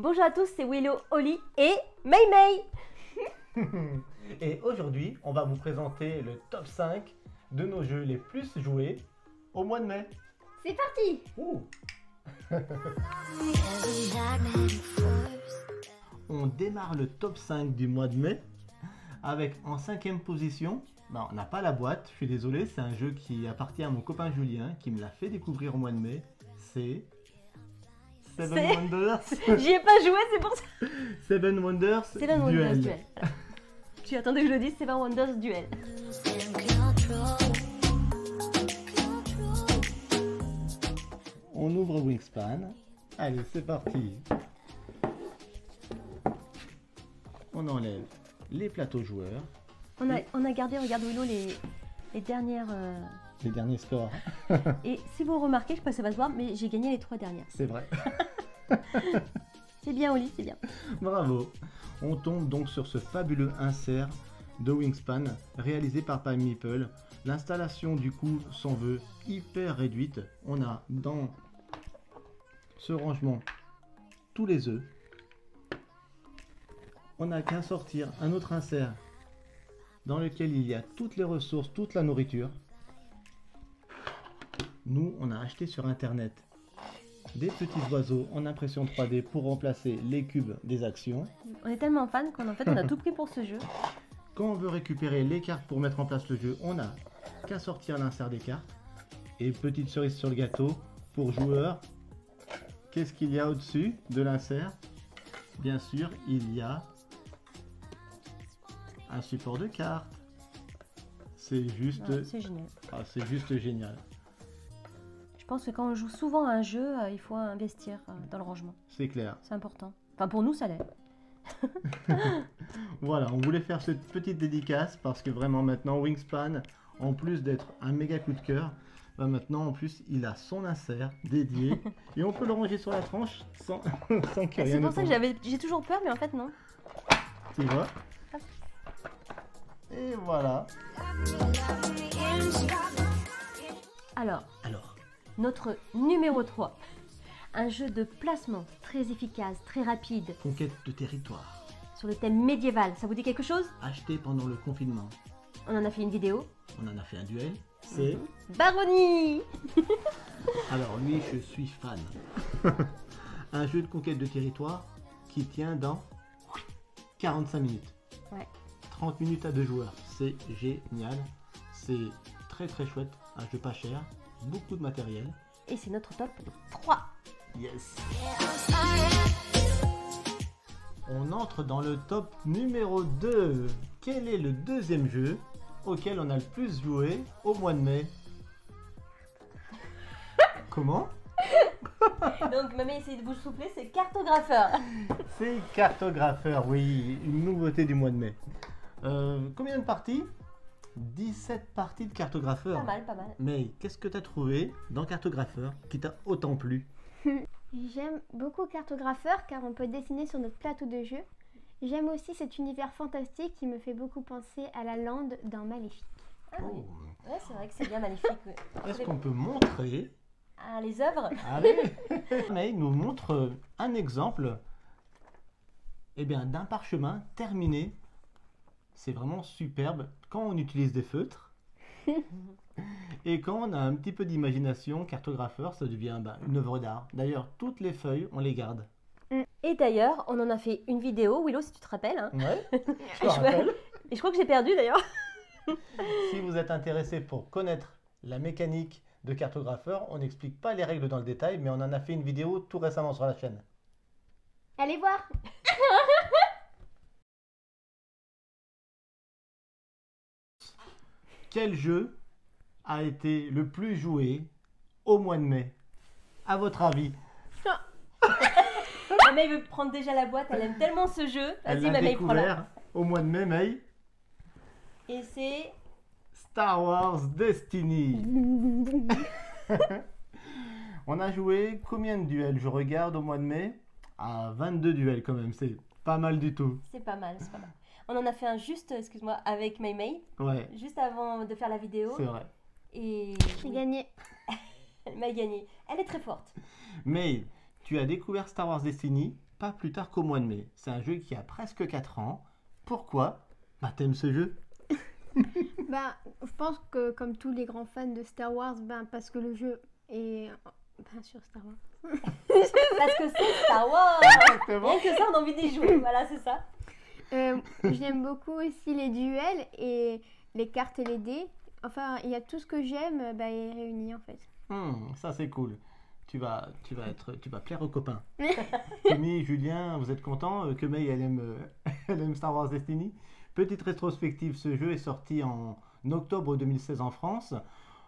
Bonjour à tous, c'est Willow, Oli et Mei Mei. Et aujourd'hui, on va vous présenter le top 5 de nos jeux les plus joués au mois de mai. C'est parti. Ouh. On démarre le top 5 du mois de mai avec en 5e position, on n'a pas la boîte, je suis désolé, c'est un jeu qui appartient à mon copain Julien qui me l'a fait découvrir au mois de mai. C'est Seven Wonders. J'y ai pas joué, c'est pour ça. Seven Wonders Seven Duel. Wonders Duel. Tu attendais que je le dise, Seven Wonders Duel. On ouvre Wingspan. Allez, c'est parti. On enlève les plateaux joueurs. On a gardé, regarde Willow, les dernières... Les derniers scores. Et si vous remarquez, je sais pas si ça va se voir, mais j'ai gagné les 3 dernières. C'est vrai. C'est bien Oli, c'est bien. Bravo. On tombe donc sur ce fabuleux insert de Wingspan réalisé par Palm Meeple. L'installation du coup s'en veut hyper réduite. On a dans ce rangement tous les œufs. On n'a qu'à sortir un autre insert dans lequel il y a toutes les ressources, toute la nourriture. Nous, on a acheté sur internet des petits oiseaux en impression 3D pour remplacer les cubes des actions. On est tellement fans qu'en fait on a tout pris pour ce jeu. Quand on veut récupérer les cartes pour mettre en place le jeu, on n'a qu'à sortir l'insert des cartes. Et petite cerise sur le gâteau, pour joueurs, qu'est-ce qu'il y a au-dessus de l'insert? Bien sûr, il y a un support de cartes. C'est juste... Ouais, c'est génial. c'est juste génial. Je pense que quand on joue souvent à un jeu, il faut investir dans le rangement. C'est clair. C'est important. Enfin pour nous ça l'est. Voilà, on voulait faire cette petite dédicace parce que vraiment maintenant Wingspan, en plus d'être un méga coup de cœur, maintenant en plus il a son insert dédié et on peut le ranger sur la tranche sans qu'il y ait rien C'est de pour ça que j'ai toujours peur, mais en fait non. Tu vois? Et voilà. Alors, Alors, notre numéro 3. Un jeu de placement très efficace, très rapide, conquête de territoire. sur le thème médiéval. Ça vous dit quelque chose? Acheté pendant le confinement. On en a fait une vidéo. On en a fait un duel. C'est... Baronnie. Alors lui, je suis fan. Un jeu de conquête de territoire qui tient dans 45 minutes. Ouais. 30 minutes à 2 joueurs. C'est génial. C'est très très chouette. Un jeu pas cher. Beaucoup de matériel. Et c'est notre top 3. Yes. On entre dans le top numéro 2. Quel est le deuxième jeu auquel on a le plus joué au mois de mai? Comment? Donc, maman, essayez de vous souffler, c'est cartographeur. C'est cartographeur, oui, une nouveauté du mois de mai. Combien de parties? 17 parties de cartographeur. Pas mal, pas mal. Mais qu'est-ce que tu as trouvé dans cartographeur qui t'a autant plu? J'aime beaucoup Cartographeur car on peut dessiner sur notre plateau de jeu. J'aime aussi cet univers fantastique qui me fait beaucoup penser à la lande dans Maléfique. Ah oui. Oh. Ouais, c'est vrai que c'est bien magnifique. Ouais. Est-ce qu'on peut montrer? Ah, les œuvres. Allez. Mais il nous montre un exemple d'un parchemin terminé. C'est vraiment superbe quand on utilise des feutres. Et quand on a un petit peu d'imagination, cartographeur, ça devient une œuvre d'art. D'ailleurs, toutes les feuilles, on les garde. Et d'ailleurs, on en a fait une vidéo, Willow, si tu te rappelles. Hein. Ouais, Et je crois que j'ai perdu d'ailleurs. Si vous êtes intéressé pour connaître la mécanique de cartographeur, on n'explique pas les règles dans le détail, mais on en a fait une vidéo tout récemment sur la chaîne. Allez voir. Quel jeu a été le plus joué au mois de mai? À votre avis? Maman veut prendre déjà la boîte, elle aime tellement ce jeu. Elle Vas-y, l'a Maman, prends-la. découvert au mois de mai, May. Et c'est... Star Wars Destiny. On a joué combien de duels? Je regarde au mois de mai. 22 duels quand même, c'est pas mal du tout. C'est pas mal, c'est pas mal. On en a fait un juste, excuse-moi, avec Mei Mei, Ouais, juste avant de faire la vidéo. c'est vrai. Et J'ai gagné. elle m'a gagné. Elle est très forte. Mais tu as découvert Star Wars Destiny pas plus tard qu'au mois de mai. C'est un jeu qui a presque 4 ans. Pourquoi? Bah, t'aimes ce jeu? Ben, je pense que comme tous les grands fans de Star Wars, ben, parce que le jeu est bien sûr Star Wars. Parce que c'est Star Wars. Exactement. Rien que ça, on a envie d'y jouer. Voilà, c'est ça. J'aime beaucoup aussi les duels et les cartes et les dés. Enfin, il y a tout ce que j'aime est réuni en fait. Ça c'est cool. Tu vas plaire aux copains. Tommy, Julien, vous êtes contents que May elle aime Star Wars Destiny? Petite rétrospective, ce jeu est sorti en octobre 2016 en France.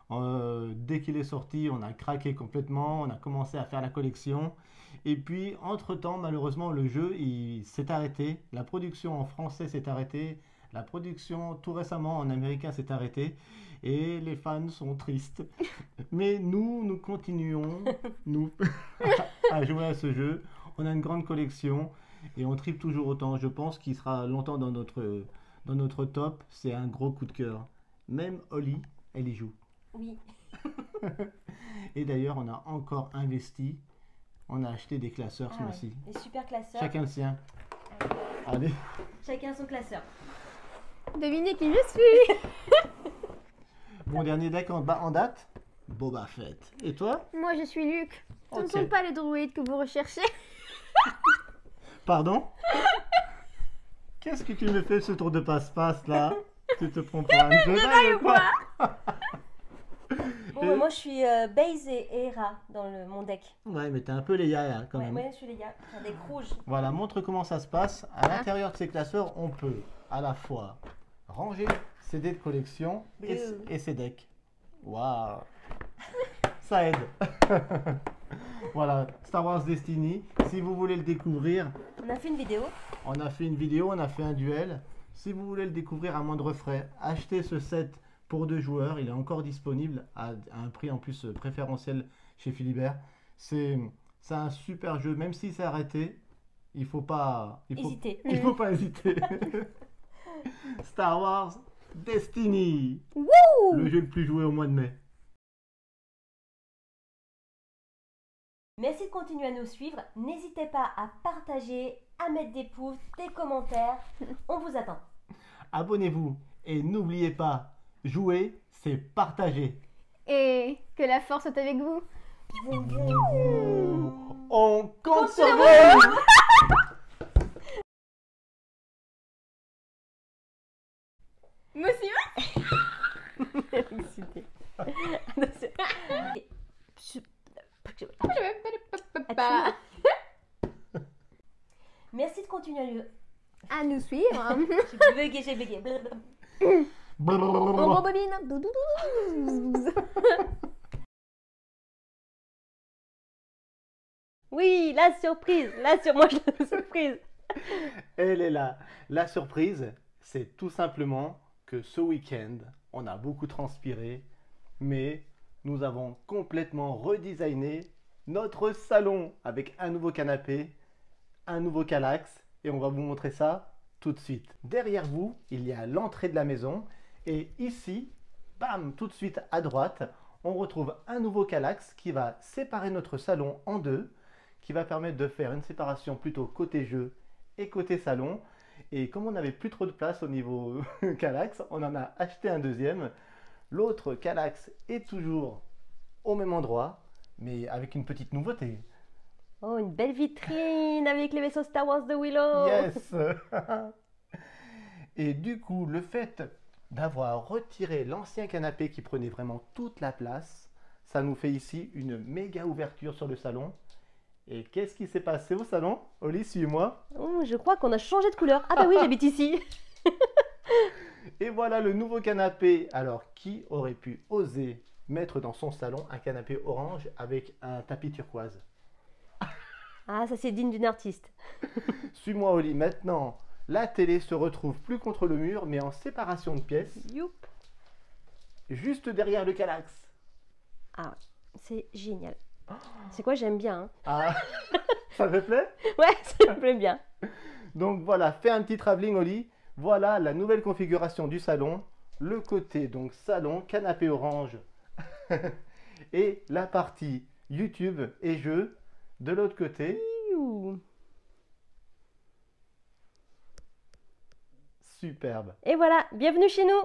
Dès qu'il est sorti, on a craqué complètement, on a commencé à faire la collection. Et puis, entre-temps, malheureusement, le jeu il s'est arrêté. La production en français s'est arrêtée. La production, tout récemment, en américain s'est arrêtée. Et les fans sont tristes. Mais nous continuons à jouer à ce jeu. On a une grande collection et on tripe toujours autant. Je pense qu'il sera longtemps dans notre top. C'est un gros coup de cœur. Même Holly, elle y joue. Oui. Et d'ailleurs, on a encore investi. On a acheté des classeurs ce mois-ci. Des super classeurs. Chacun le sien. Allez. Chacun son classeur. Devinez qui je suis. Mon dernier deck en date, Boba Fett. Et toi? Moi, je suis Luke. Ce ne Ok. sont pas les droïdes que vous recherchez. Pardon? Qu'est-ce que tu me fais ce tour de passe-passe là? Tu te prends pour un Jedi ou quoi? Bon, moi je suis Baze et Hera dans mon deck. Ouais, mais t'es un peu les yaya quand Ouais, même. ouais, je suis les gars. Enfin, des rouges. Voilà, montre comment ça se passe. À l'intérieur de ces classeurs, on peut à la fois ranger ses dés de collection et ses decks. Waouh! Ça aide. Voilà, Star Wars Destiny. Si vous voulez le découvrir, On a fait une vidéo. on a fait une vidéo, on a fait un duel. Si vous voulez le découvrir à moindre frais, achetez ce set pour 2 joueurs. Il est encore disponible à un prix en plus préférentiel chez Philibert. C'est un super jeu, même s'il s'est arrêté. Il faut pas Hésiter. Il faut pas hésiter. Star Wars Destiny, le jeu le plus joué au mois de mai. Merci de continuer à nous suivre. N'hésitez pas à partager, à mettre des pouces, des commentaires. On vous attend. Abonnez-vous et n'oubliez pas, jouer, c'est partager. Et que la force soit avec vous. On compte sur vous. Moi aussi. Excité. Merci de continuer À nous suivre. J'ai bugué. On rebobine. Doudoudoudou. Oui, la surprise. Moi je la surprise. Elle est là. La surprise, c'est tout simplement que ce week-end, on a beaucoup transpiré, mais nous avons complètement redesigné notre salon avec un nouveau canapé, un nouveau Kallax, et on va vous montrer ça tout de suite. Derrière vous, il y a l'entrée de la maison, et ici, bam, tout de suite à droite, on retrouve un nouveau Kallax qui va séparer notre salon en deux, qui va permettre de faire une séparation plutôt côté jeu et côté salon. Et comme on n'avait plus trop de place au niveau Kallax, on en a acheté un deuxième. L'autre Kallax est toujours au même endroit, mais avec une petite nouveauté. Oh, une belle vitrine avec les vaisseaux Star Wars de Willow. Yes. Et du coup, le fait d'avoir retiré l'ancien canapé qui prenait vraiment toute la place, ça nous fait ici une méga ouverture sur le salon. Et qu'est-ce qui s'est passé au salon? Oli, suis-moi. Oh, je crois qu'on a changé de couleur. Ah bah oui, j'habite ici. Et voilà le nouveau canapé. Alors, qui aurait pu oser mettre dans son salon un canapé orange avec un tapis turquoise? Ah, ça c'est digne d'une artiste. Suis-moi, Oli. Maintenant, la télé se retrouve plus contre le mur, mais en séparation de pièces, Youp. juste derrière le Kallax. Ah, c'est génial. C'est quoi, j'aime bien. Hein. Ah, ça te plaît? Ouais, ça me plaît bien. Donc voilà, fais un petit travelling, Oli. Voilà la nouvelle configuration du salon. Le côté, donc salon, canapé orange. Et la partie YouTube et jeux de l'autre côté. Youh. Superbe. Et voilà, bienvenue chez nous!